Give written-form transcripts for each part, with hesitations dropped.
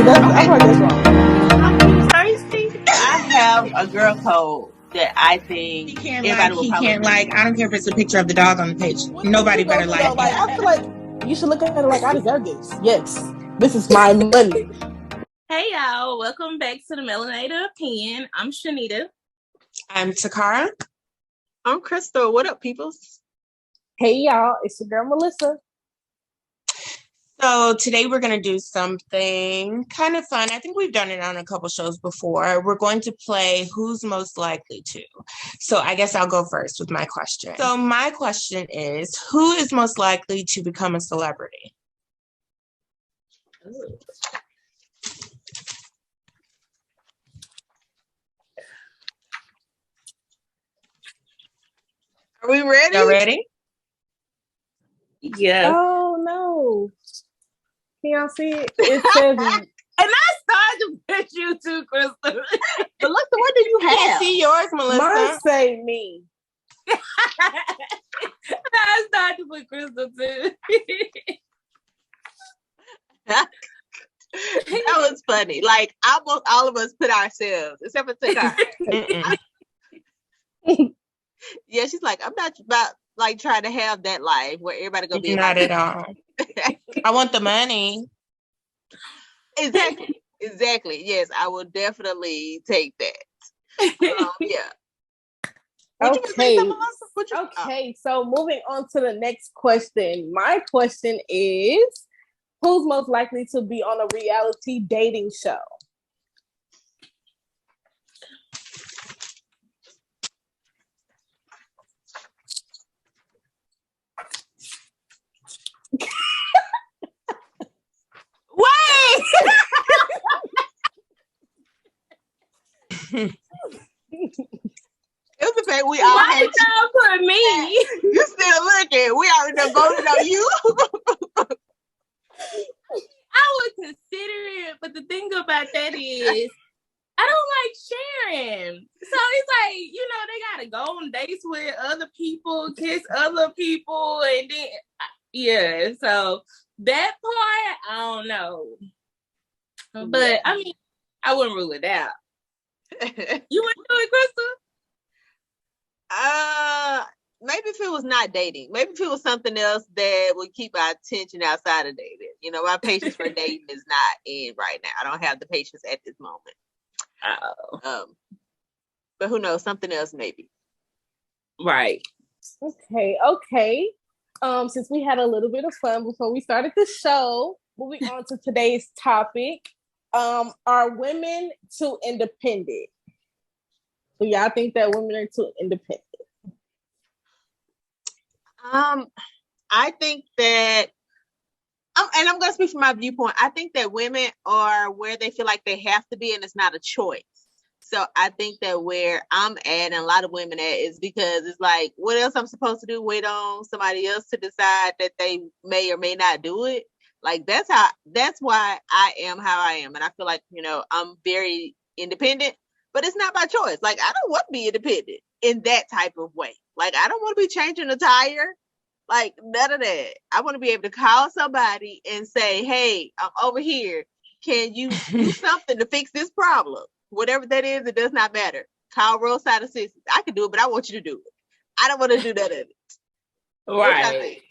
I feel like that's wrong. Thirsty. I have a girl code that I think everybody will probably like. I don't care if it's a picture of the dog on the page. Nobody better like though? Like, I feel like you should look at it like I deserve this. Yes, this is my money. Hey y'all, welcome back to the Melanated Opinion. I'm Shanita. I'm Takara. I'm Crystal. What up, peoples? Hey y'all, it's your girl Melissa. So today we're going to do something kind of fun. I think we've done it on a couple shows before. We're going to play Who's Most Likely To. So I guess I'll go first with my question. So my question is, who is most likely to become a celebrity? Are we ready? Y'all ready? Yeah. Oh no. Can y'all see it? It says And I started to put you too, Crystal. Melissa, what do you I have? see yours, Melissa. mine say me. I started to put Crystal too. That was funny. Like almost all of us put ourselves, except for Takara. Yeah, she's like, I'm not about like trying to have that life where everybody gonna be Not at all. I want the money. Exactly. Yes, I will definitely take that. Yeah. Okay, so moving on to the next question. My question is, who's most likely to be on a reality dating show? Wait! It was the fact we all Why had did y'all put me? you still looking. We already done voted on you. I would consider it, but the thing about that is I don't like sharing. So it's like, they gotta go on dates with other people, kiss other people, and then yeah. So that part, I don't know. But I mean, I wouldn't rule it out. You wouldn't do it, Crystal? Maybe if it was not dating, maybe if it was something else that would keep our attention outside of dating. My patience for dating is not in right now. I don't have the patience at this moment. Oh. But who knows? Something else maybe. Right. Okay. Since we had a little bit of fun before we started the show, moving on to today's topic. Are women too independent? Do y'all think that women are too independent? I think that, and I'm going to speak from my viewpoint. I think that women are where they feel like they have to be, and it's not a choice. So I think that where I'm at, and a lot of women at, is because it's like, what else I'm supposed to do? Wait on somebody else to decide that they may or may not do it. Like that's why I am how I am, and I feel like I'm very independent, but it's not by choice. Like I don't want to be independent in that type of way. Like I don't want to be changing a tire. Like none of that. I want to be able to call somebody and say, hey, I'm over here. Can you do something to fix this problem? Whatever that is, it does not matter. Call roadside assistance. I can do it, but I want you to do it. I don't want to do that of it. Right.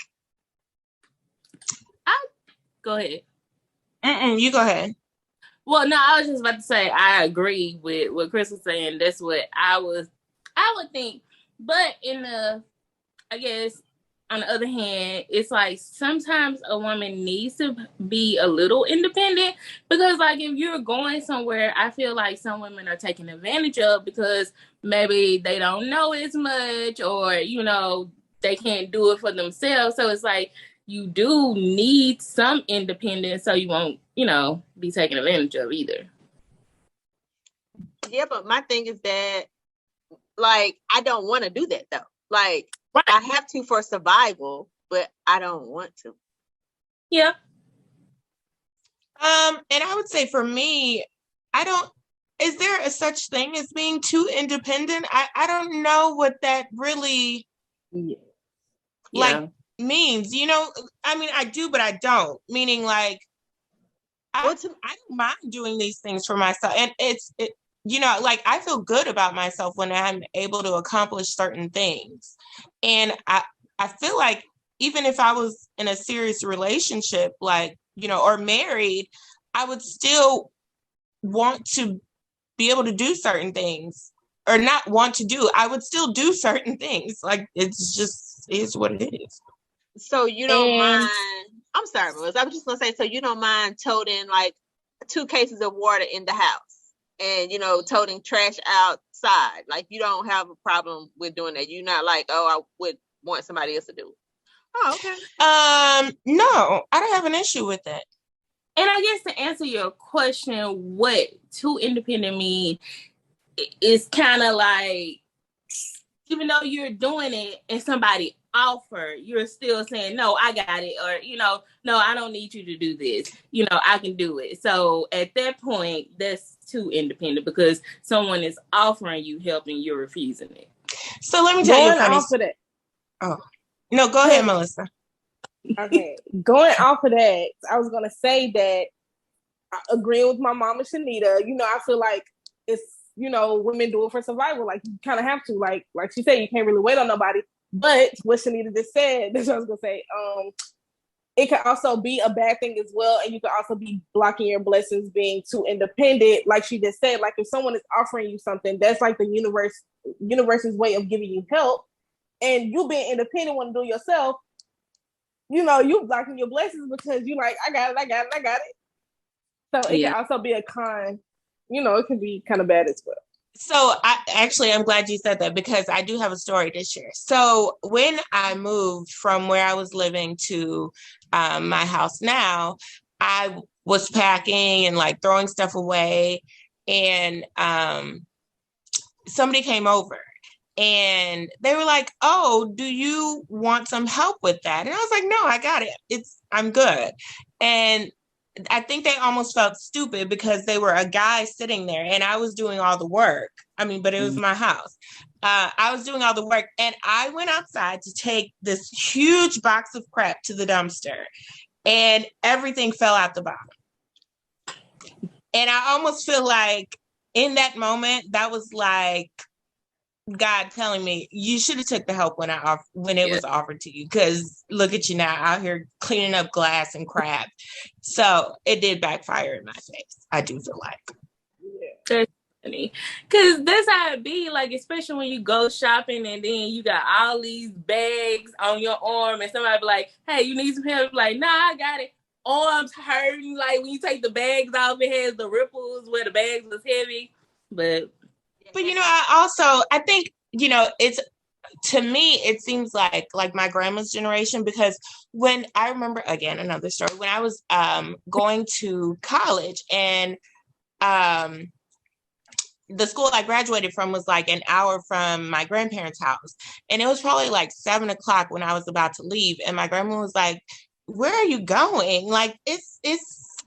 Go ahead. You go ahead. Well, no, I was just about to say I agree with what Chris was saying. That's what I would think. But I guess on the other hand, it's like sometimes a woman needs to be a little independent because, like, if you're going somewhere, I feel like some women are taken advantage of because maybe they don't know as much or, they can't do it for themselves. So it's like you do need some independence so you won't, be taken advantage of either. Yeah, but my thing is that, like, I don't want to do that, though. Like, right. I have to for survival, but I don't want to. Yeah. And I would say for me, is there a such thing as being too independent? I don't know what that really means. I mean, I do, but I don't. Meaning like, I don't mind doing these things for myself. And you know, like I feel good about myself when I'm able to accomplish certain things. And I feel like even if I was in a serious relationship, like, you know, or married, I would still want to be able to do certain things, or not want to do. I would still do certain things. Like it's just is what it is. So you don't mind? I'm sorry, Melissa. I was just gonna say, so you don't mind toting like 2 cases of water in the house, and you know, toting trash outside. Like you don't have a problem with doing that. You're not like, oh, I would want somebody else to do it. Oh, okay. No, I don't have an issue with it. And I guess to answer your question, what too independent mean is kind of like, even though you're doing it and somebody offer, you're still saying, no, I got it. Or, you know, no, I don't need you to do this. You know, I can do it. So at that point, that's too independent because someone is offering you help and you're refusing it. So let me tell you a funny off of that. Oh, no, go ahead, Melissa. Okay. Going off of that, I was going to say that agreeing with my mama, Shanita, you know, I feel like it's, you know, women do it for survival. Like you kind of have to, like she said, you can't really wait on nobody. But what Shanita just said, that's what I was gonna say. It can also be a bad thing as well, and you can also be blocking your blessings being too independent. Like she just said, like if someone is offering you something, that's like the universe's way of giving you help, and you being independent, want to do it yourself. You know, you blocking your blessings because you like, I got it. So it can also be a con. You know, it can be kind of bad as well. So I'm glad you said that because I do have a story to share. So when I moved from where I was living to my house now, I was packing and like throwing stuff away, and somebody came over and they were like, oh, do you want some help with that? And I was like, no, I got it. I'm good. And I think they almost felt stupid because they were a guy sitting there and I was doing all the work. I mean, but it was my house. I was doing all the work and I went outside to take this huge box of crap to the dumpster and everything fell out the bottom. And I almost feel like in that moment, that was like God telling me you should have took the help when it was offered to you, because look at you now out here cleaning up glass and crap. So it did backfire in my face. I do feel like. That's funny, because that's how it be. Like especially when you go shopping and then you got all these bags on your arm and somebody be like, "Hey, you need some help?" Like, "Nah, I got it." Arms hurting. Like when you take the bags off, it has the ripples where the bags was heavy, but you know, I think, you know, to me, it seems like my grandma's generation, because when I remember, again, another story, when I was going to college and the school I graduated from was like an hour from my grandparents' house. And it was probably like 7:00 when I was about to leave. And my grandma was like, where are you going? Like, it's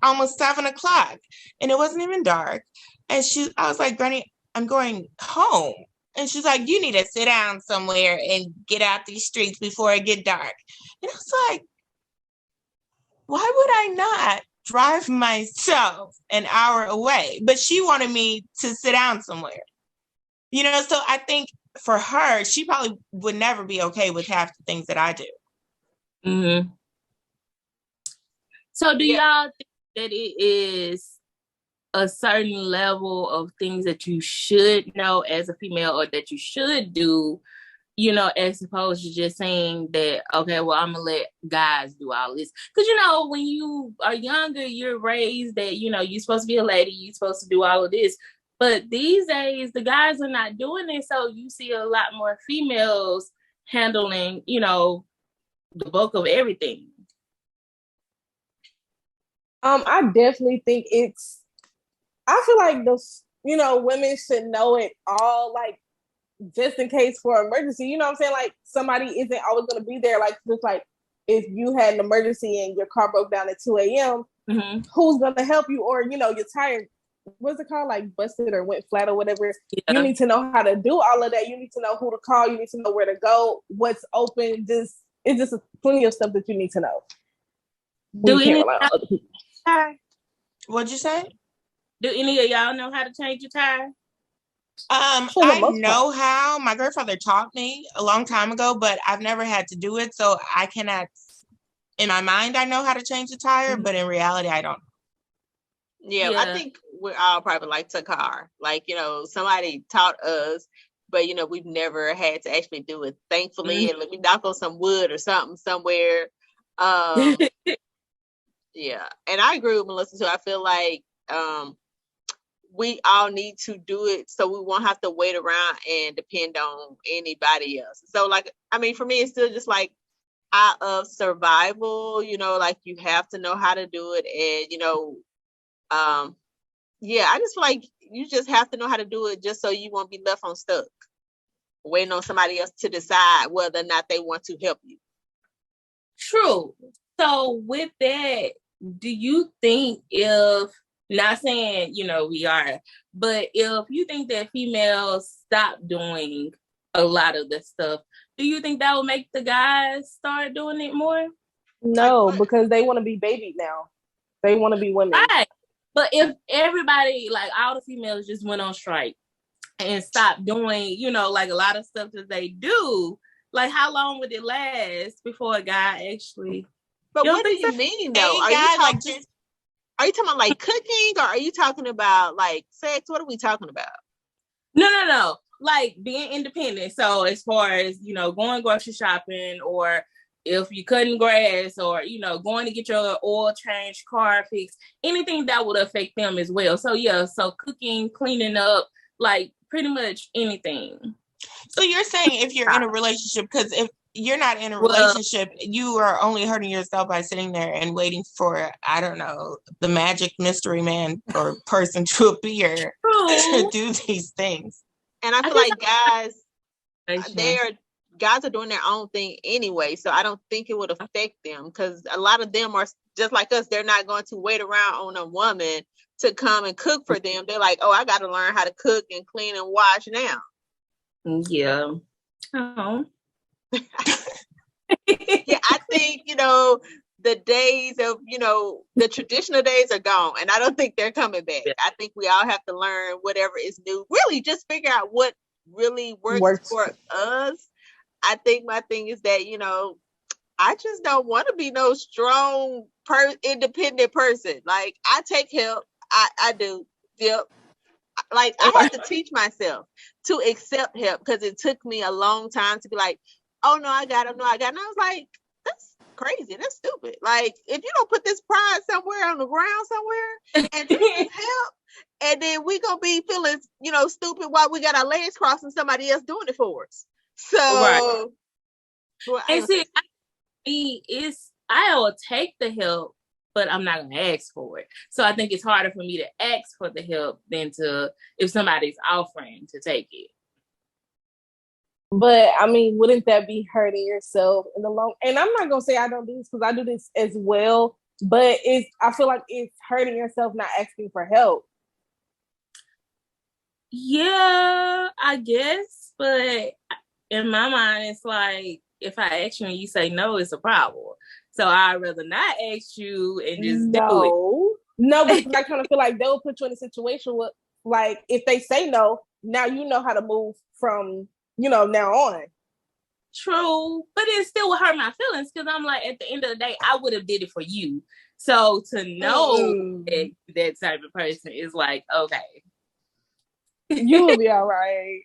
almost 7:00 and it wasn't even dark. And I was like, Granny, I'm going home. And she's like, you need to sit down somewhere and get out these streets before it get dark. And I was like, why would I not drive myself an hour away? But she wanted me to sit down somewhere. You know, so I think for her, she probably would never be okay with half the things that I do. Mm-hmm. So do y'all think that it is a certain level of things that you should know as a female or that you should do, you know, as opposed to just saying that, okay, well, I'm gonna let guys do all this? Because, you know, when you are younger, you're raised that, you know, you're supposed to be a lady, you're supposed to do all of this. But these days, the guys are not doing it. So you see a lot more females handling, you know, the bulk of everything. I definitely think I feel like those, you know, women should know it all, like just in case for emergency. You know what I'm saying? Like somebody isn't always going to be there. Like just like if you had an emergency and your car broke down at 2 a.m., who's going to help you? Or, you know, you're tired. What's it called? Like busted or went flat or whatever. Yeah. You need to know how to do all of that. You need to know who to call. You need to know where to go, what's open. It's just plenty of stuff that you need to know. Do any other people? What'd you say? Do any of y'all know how to change a tire? I know how. My grandfather taught me a long time ago, but I've never had to do it, so I cannot. In my mind, I know how to change a tire, but in reality, I don't. Yeah, I think we're all probably like Takar. Like, somebody taught us, but we've never had to actually do it. Thankfully, and let me knock on some wood or something somewhere. Yeah, and I agree with Melissa too. I feel like we all need to do it so we won't have to wait around and depend on anybody else. So, like, I mean, for me, it's still just like out of survival. Like you have to know how to do it, and yeah, I just feel like you just have to know how to do it just so you won't be left on stuck, waiting on somebody else to decide whether or not they want to help you. True. So with that, do you think if, not saying, we are, but if you think that females stop doing a lot of this stuff, do you think that will make the guys start doing it more? No, because they want to be babied now. They want to be women. Right. But if everybody, like all the females just went on strike and stopped doing, like a lot of stuff that they do, like how long would it last before a guy actually? But what do you mean though? Are you talking about like cooking, or are you talking about like sex? What are we talking about? No. Like being independent. So as far as, going grocery shopping, or if you're cutting grass, or, going to get your oil change, car fixed, anything that would affect them as well. So yeah, so cooking, cleaning up, like pretty much anything. So you're saying if you're in a relationship, because if you're not in a relationship, you are only hurting yourself by sitting there and waiting for, I don't know, the magic mystery man or person to appear to do these things. And I feel like guys are doing their own thing anyway, so I don't think it would affect them, because a lot of them are just like us. They're not going to wait around on a woman to come and cook for them. They're like, oh, I got to learn how to cook and clean and wash now. Yeah. Oh. Yeah, I think, the days of, the traditional days are gone, and I don't think they're coming back. I think we all have to learn whatever is new. Really just figure out what really works for us. I think my thing is that, I just don't want to be no strong, independent person. Like, I take help. I do. Yep. Like, I had to teach myself to accept help, because it took me a long time to be like, oh, no, I got it. No, I got it. And I was like, that's crazy. That's stupid. Like, if you don't put this pride somewhere on the ground somewhere and take help, and then we going to be feeling, stupid while we got our legs crossed and somebody else doing it for us. So, well, and see, I will take the help, but I'm not going to ask for it. So I think it's harder for me to ask for the help than if somebody's offering to take it. But I mean, wouldn't that be hurting yourself in the long? And I'm not gonna say I don't do this, because I do this as well. But I feel like it's hurting yourself not asking for help. Yeah, I guess. But in my mind, it's like, if I ask you and you say no, it's a problem. So I'd rather not ask you and just do it. No, but I kind of feel like they'll put you in a situation where, like, if they say no, now you know how to move from, now on. True, but it still would hurt my feelings, because I'm like, at the end of the day, I would have did it for you. So to know that type of person is like, okay, you will be all right.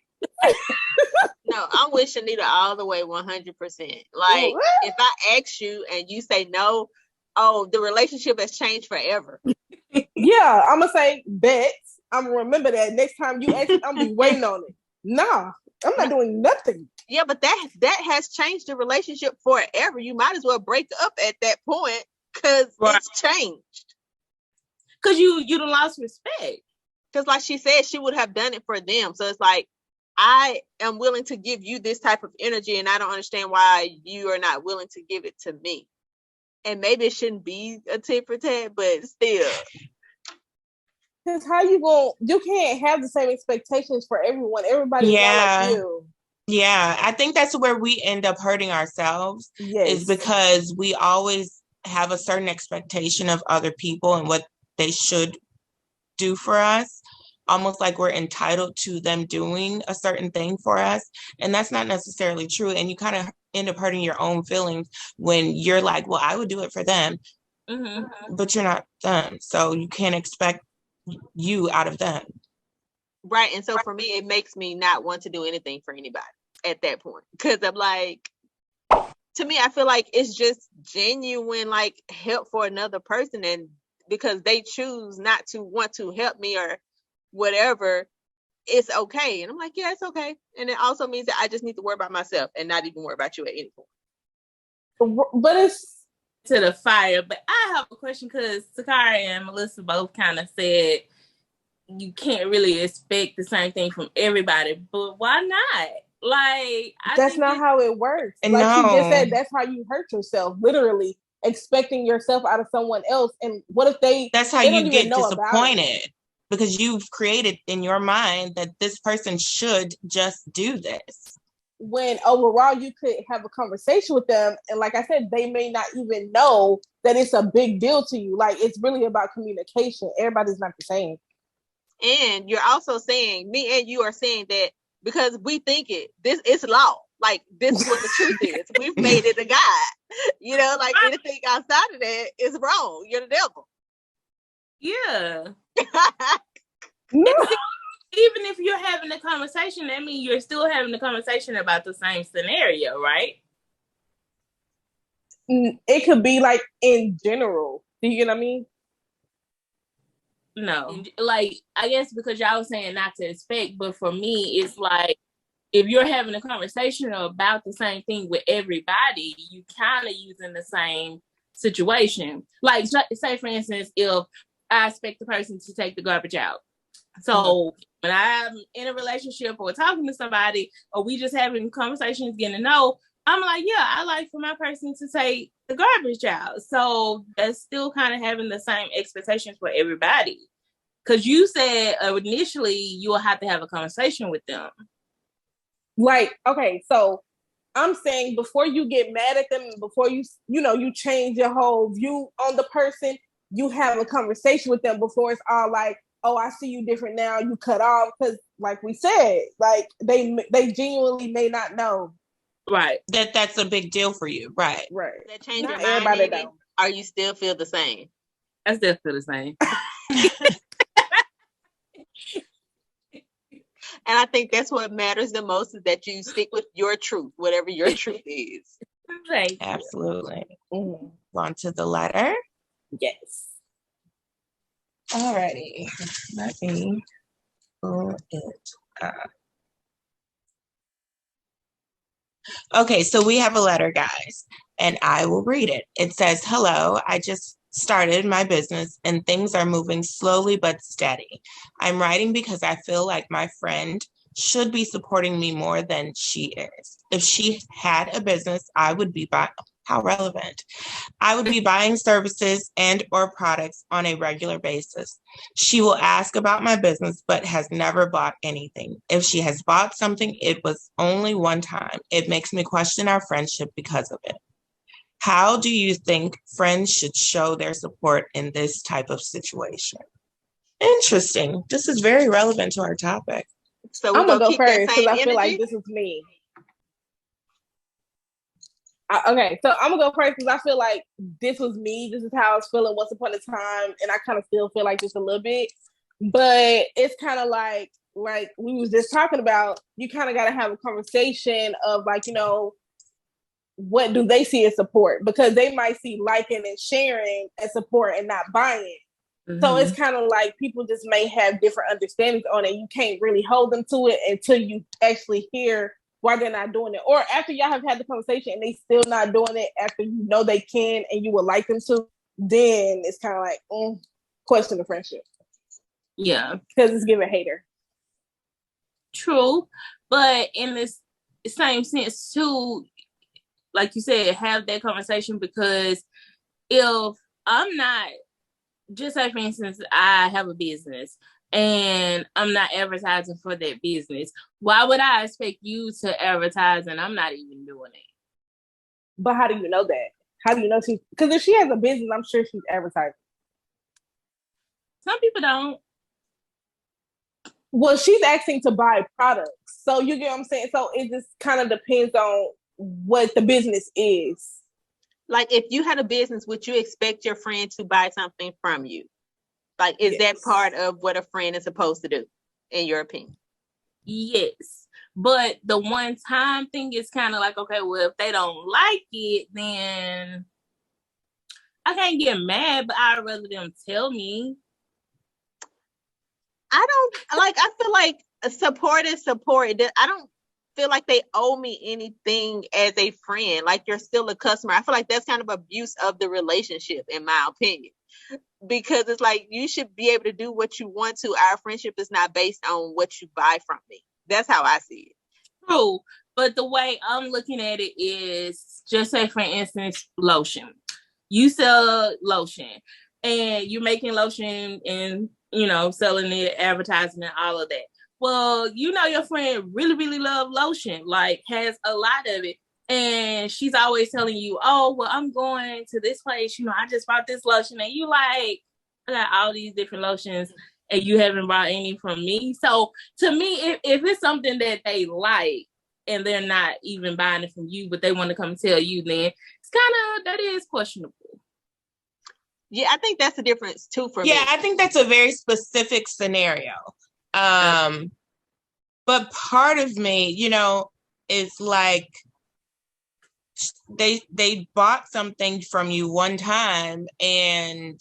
No, I'm with Shanita all the way 100%. Like, if I ask you and you say no, the relationship has changed forever. Yeah, I'm gonna say bet. I'm gonna remember that next time you ask, I'm gonna be waiting on it. Nah, I'm not doing nothing. Yeah, but that has changed the relationship forever. You might as well break up at that point, because it's changed. Because you done lost respect. Because like she said, she would have done it for them. So it's like, I am willing to give you this type of energy, and I don't understand why you are not willing to give it to me. And maybe it shouldn't be a tit for tat, but still. Because how you can't have the same expectations for everyone. Everybody's not like you. Yeah, I think that's where we end up hurting ourselves. Yes. Is because we always have a certain expectation of other people and what they should do for us, almost like we're entitled to them doing a certain thing for us. And that's not necessarily true. And you kind of end up hurting your own feelings when you're like, well, I would do it for them, but you're not them. So you can't expect you out of them. Right. And so for me, it makes me not want to do anything for anybody at that point. Because I'm like, to me, I feel like it's just genuine, like, help for another person. And because they choose not to want to help me or whatever, it's okay. And I'm like, yeah, it's okay. And it also means that I just need to worry about myself and not even worry about you at any point. But it's to the fire. But I have a question because Sakari and Melissa both kind of said you can't really expect the same thing from everybody. But why not? Like, that's not how it works. Like she just said, that's how you hurt yourself, literally expecting yourself out of someone else. And what if that's how they you get disappointed, because you've created in your mind that this person should just do this, when overall you could have a conversation with them, and like I said, they may not even know that it's a big deal to you. Like, it's really about communication. Everybody's not the same. And you're also saying, me and you are saying that because we think this is law. Like, this is what the truth is. We've made it a God. You know, like, anything outside of that is wrong. You're the devil. Yeah. Even if you're having a conversation, that means you're still having a conversation about the same scenario, right? It could be like in general. Do you get what I mean? No. Like, I guess because y'all was saying not to expect, but for me, it's like, if you're having a conversation about the same thing with everybody, you kind of using the same situation. Like, say, for instance, if I expect the person to take the garbage out. So when I'm in a relationship or talking to somebody, or we just having conversations, getting to know, I'm like, yeah, I like for my person to take the garbage out. So that's still kind of having the same expectations for everybody. Because you said initially you will have to have a conversation with them. Like, okay, so I'm saying before you get mad at them, before you change your whole view on the person, you have a conversation with them before it's all like, oh, I see you different now, you cut off. Because like we said, like they genuinely may not know. Right. That's a big deal for you. Right. That change your mind, maybe? Or you still feel the same? I still feel the same. And I think that's what matters the most, is that you stick with your truth, whatever your truth is. Right. Absolutely. On to the letter. Yes. Alrighty. Let me pull it up. Okay, so we have a letter, guys, and I will read it. It says, hello, I just started my business and things are moving slowly but steady. I'm writing because I feel like my friend should be supporting me more than she is. If she had a business, I would be how relevant. I would be buying services and or products on a regular basis. She will ask about my business, but has never bought anything. If she has bought something, it was only one time. It makes me question our friendship because of it. How do you think friends should show their support in this type of situation? Interesting. This is very relevant to our topic. So I'm gonna go first because I feel like this is me. Okay, so I'm gonna go first because I feel like this was me. This is how I was feeling once upon a time, and I kind of still feel like this a little bit. But it's kind of like we was just talking about. You kind of got to have a conversation of like, what do they see as support? Because they might see liking and sharing as support and not buying. Mm-hmm. So it's kind of like people just may have different understandings on it. You can't really hold them to it until you actually hear why they're not doing it. Or after y'all have had the conversation and they still not doing it after you know they can and you would like them to, then it's kind of like, question the friendship. Yeah. Because it's giving hater. True. But in this same sense too, like you said, have that conversation, because if I'm not, just like for instance, I have a business and I'm not advertising for that business, why would I expect you to advertise and I'm not even doing it? But how do you know that? How do you know because if she has a business, I'm sure she's advertising. Some people don't. Well, she's asking to buy products. So you get what I'm saying? So it just kind of depends on what the business is. Like, if you had a business, would you expect your friend to buy something from you? Like, is that part of what a friend is supposed to do, in your opinion? Yes. But the one time thing is kind of like, okay, well, if they don't like it, then I can't get mad, but I'd rather them tell me. I feel like support is support. I don't feel like they owe me anything as a friend. Like, you're still a customer. I feel like that's kind of abuse of the relationship, in my opinion. Because it's like, you should be able to do what you want to. Our friendship is not based on what you buy from me. That's how I see it. True. But the way I'm looking at it is, just say, for instance, lotion. You sell lotion and you're making lotion and, selling it, advertising and all of that. Well, your friend really, really love lotion, like has a lot of it. And she's always telling you, oh, well, I'm going to this place. I just bought this lotion. And you like, I got all these different lotions and you haven't bought any from me. So to me, if it's something that they like and they're not even buying it from you, but they want to come tell you, then it's that is questionable. Yeah, I think that's the difference too for me. Yeah, I think that's a very specific scenario. But part of me, is like, they bought something from you one time, and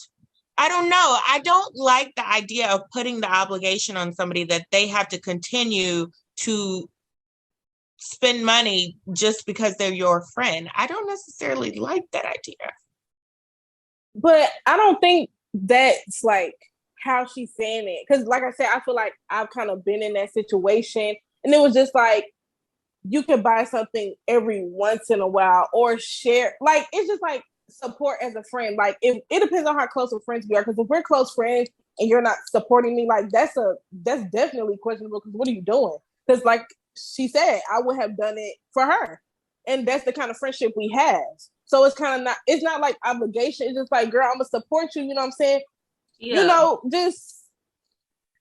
I don't know. I don't like the idea of putting the obligation on somebody that they have to continue to spend money just because they're your friend. I don't necessarily like that idea. But I don't think that's like how she's saying it. Because like I said, I feel like I've kind of been in that situation. And it was just like, you can buy something every once in a while or share. Like, it's just like support as a friend. Like, it depends on how close of friends we are. Because if we're close friends and you're not supporting me, like, that's definitely questionable. Because what are you doing? Because like she said, I would have done it for her. And that's the kind of friendship we have. So it's not like obligation. It's just like, girl, I'm going to support you. You know what I'm saying? Yeah. Just.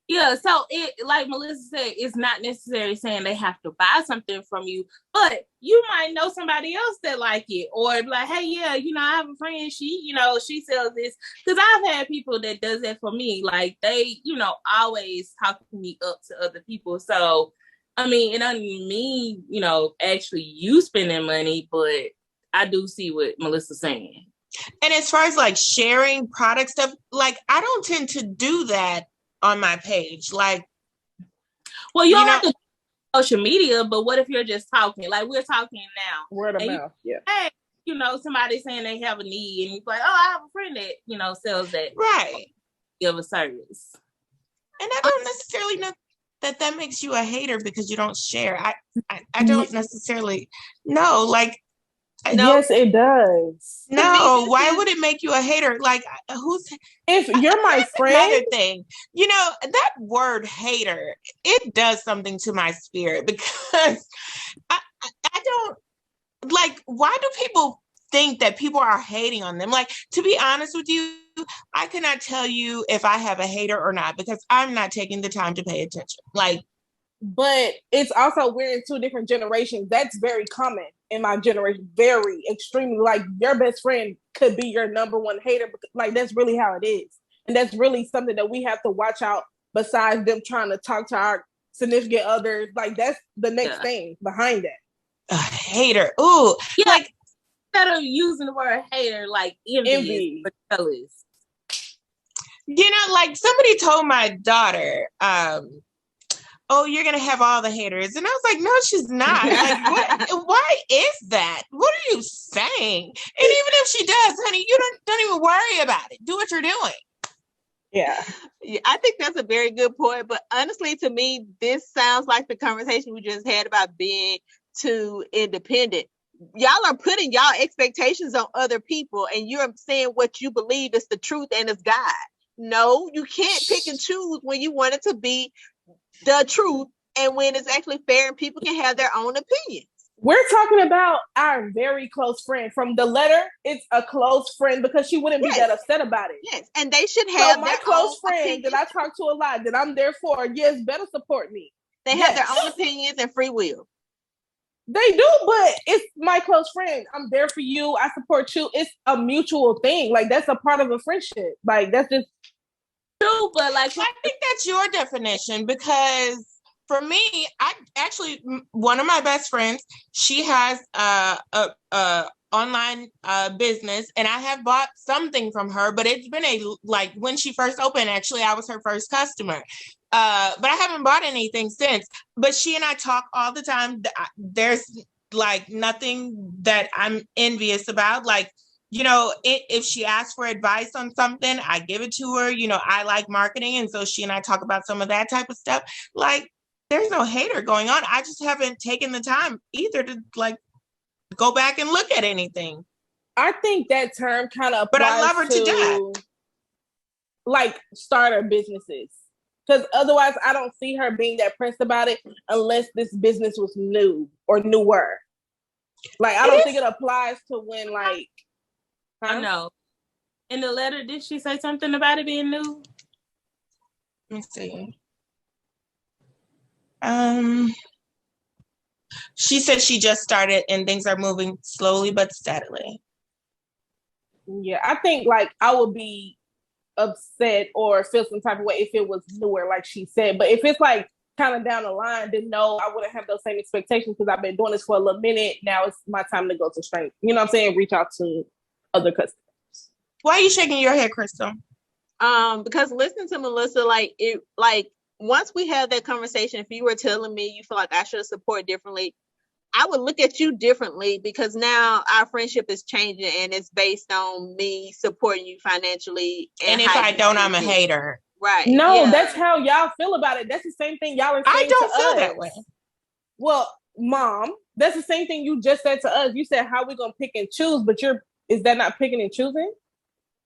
Yeah. So it, like Melissa said, it's not necessarily saying they have to buy something from you, but you might know somebody else that like it, or be like, hey, yeah, I have a friend. She, she sells this. Cause I've had people that does that for me. Like they, always talk me up to other people. So, I mean, it doesn't mean, actually you spending money, but I do see what Melissa's saying. And as far as like sharing product stuff, like I don't tend to do that on my page. Like, well, you don't have to social media, but what if you're just talking? Like we're talking now. Word of mouth, yeah. Hey, somebody saying they have a need, and you're like, oh, I have a friend that, sells that. Right. Give a service. And I don't necessarily know that makes you a hater because you don't share. I don't necessarily know. Like, yes, it does. No, why would it make you a hater? Like, if you're my friend? Another thing, that word hater, it does something to my spirit because I don't like. Why do people think that people are hating on them? Like, to be honest with you, I cannot tell you if I have a hater or not because I'm not taking the time to pay attention. Like. But it's also, we're in two different generations. That's very common in my generation. Very extremely, like your best friend could be your number one hater. Like that's really how it is. And that's really something that we have to watch out besides them trying to talk to our significant others. Like that's the next thing behind that. A hater. Ooh. Yeah. Like instead of using the word hater, like envy. Like somebody told my daughter, oh, you're going to have all the haters. And I was like, no, she's not. Like, why is that? What are you saying? And even if she does, honey, you don't even worry about it. Do what you're doing. Yeah, I think that's a very good point. But honestly, to me, this sounds like the conversation we just had about being too independent. Y'all are putting y'all expectations on other people and you're saying what you believe is the truth and is God. No, you can't pick and choose when you want it to be the truth and when it's actually fair and people can have their own opinions. We're talking about our very close friend. From the letter, it's a close friend because she wouldn't be that upset about it. Yes, and they should have my close friend that I talk to a lot, that I'm there for, yes, better support me. They have their own opinions and free will. They do, but it's my close friend. I'm there for you. I support you. It's a mutual thing. Like, that's a part of a friendship. Like, that's just true. But like, I think that's your definition, because for me, I actually, one of my best friends, she has a online business, and I have bought something from her, but it's been like when she first opened, actually, I was her first customer. But I haven't bought anything since. But she and I talk all the time. There's like nothing that I'm envious about. Like, you know, if she asks for advice on something, I give it to her. You know, I like marketing, and so she and I talk about some of that type of stuff. Like, there's no hater going on. I just haven't taken the time either to like go back and look at anything. I think that term kind of applies, but I love her to death. Like, starter businesses. Because otherwise, I don't see her being that pressed about it unless this business was new or newer. Like, I don't think it applies to when, like... I know. In the letter, did she say something about it being new? Let me see. She said she just started and things are moving slowly but steadily. Yeah, I think, like, I would be upset or feel some type of way if it was newer, like she said. But if it's like kind of down the line, then no, I wouldn't have those same expectations because I've been doing this for a little minute. Now it's my time to go to strength. You know what I'm saying? Reach out to other customers. Why are you shaking your head, Crystal? Because listening to Melissa, like, it, like, once we had that conversation, if you were telling me you feel like I should support differently, I would look at you differently, because now our friendship is changing and it's based on me supporting you financially. And if I don't, I'm a hater. Right. No, that's how y'all feel about it. That's the same thing y'all are saying I don't to feel us. that way. Well, Mom, that's the same thing you just said to us. You said, how we going to pick and choose, but is that not picking and choosing?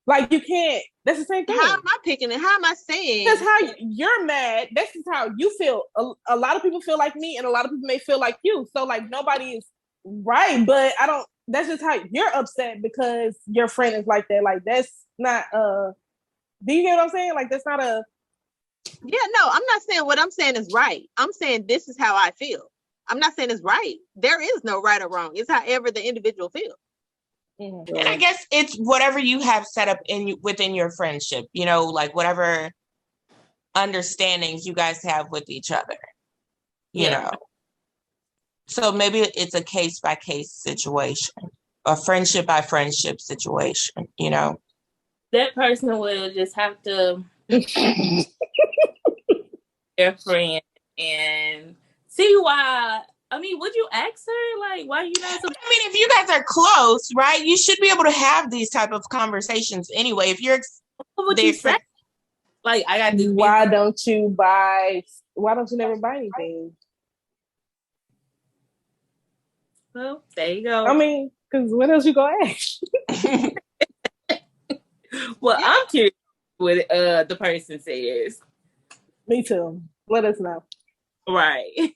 Like, you can't. That's the same thing. How am I picking it? How am I saying? That's how you're mad. This is how you feel. A lot of people feel like me, and a lot of people may feel like you. So, like, nobody is right, but I don't. That's just how you're upset because your friend is like that. Like, that's not. Do you get what I'm saying? Like, that's not a. Yeah, no, I'm not saying what I'm saying is right. I'm saying this is how I feel. I'm not saying it's right. There is no right or wrong. It's however the individual feels. Mm-hmm. And I guess it's whatever you have set up within your friendship, you know, like whatever understandings you guys have with each other, you know. So maybe it's a case by case situation, a friendship by friendship situation, you know. That person will just have to their friend and see why. I mean, would you ask her, like, why you not? I mean, if you guys are close, right, you should be able to have these type of conversations anyway. If you're, what would you say? Like, I got this. Why don't you never buy anything? Well, there you go. I mean, because what else you gonna ask? Well, I'm curious what the person says. Me too. Let us know. Right.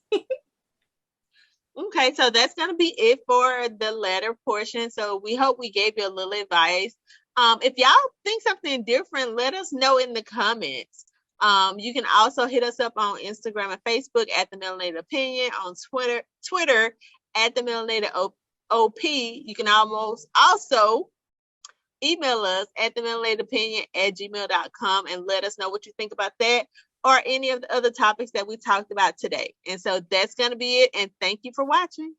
Okay, so that's going to be it for the letter portion. So we hope we gave you a little advice. If y'all think something different, let us know in the comments. You can also hit us up on Instagram and Facebook at The Melanated Opinion, on Twitter at The Melanated OP. You can also email us at themelanatedopinion@gmail.com and let us know what you think about that or any of the other topics that we talked about today. And so that's going to be it. And thank you for watching.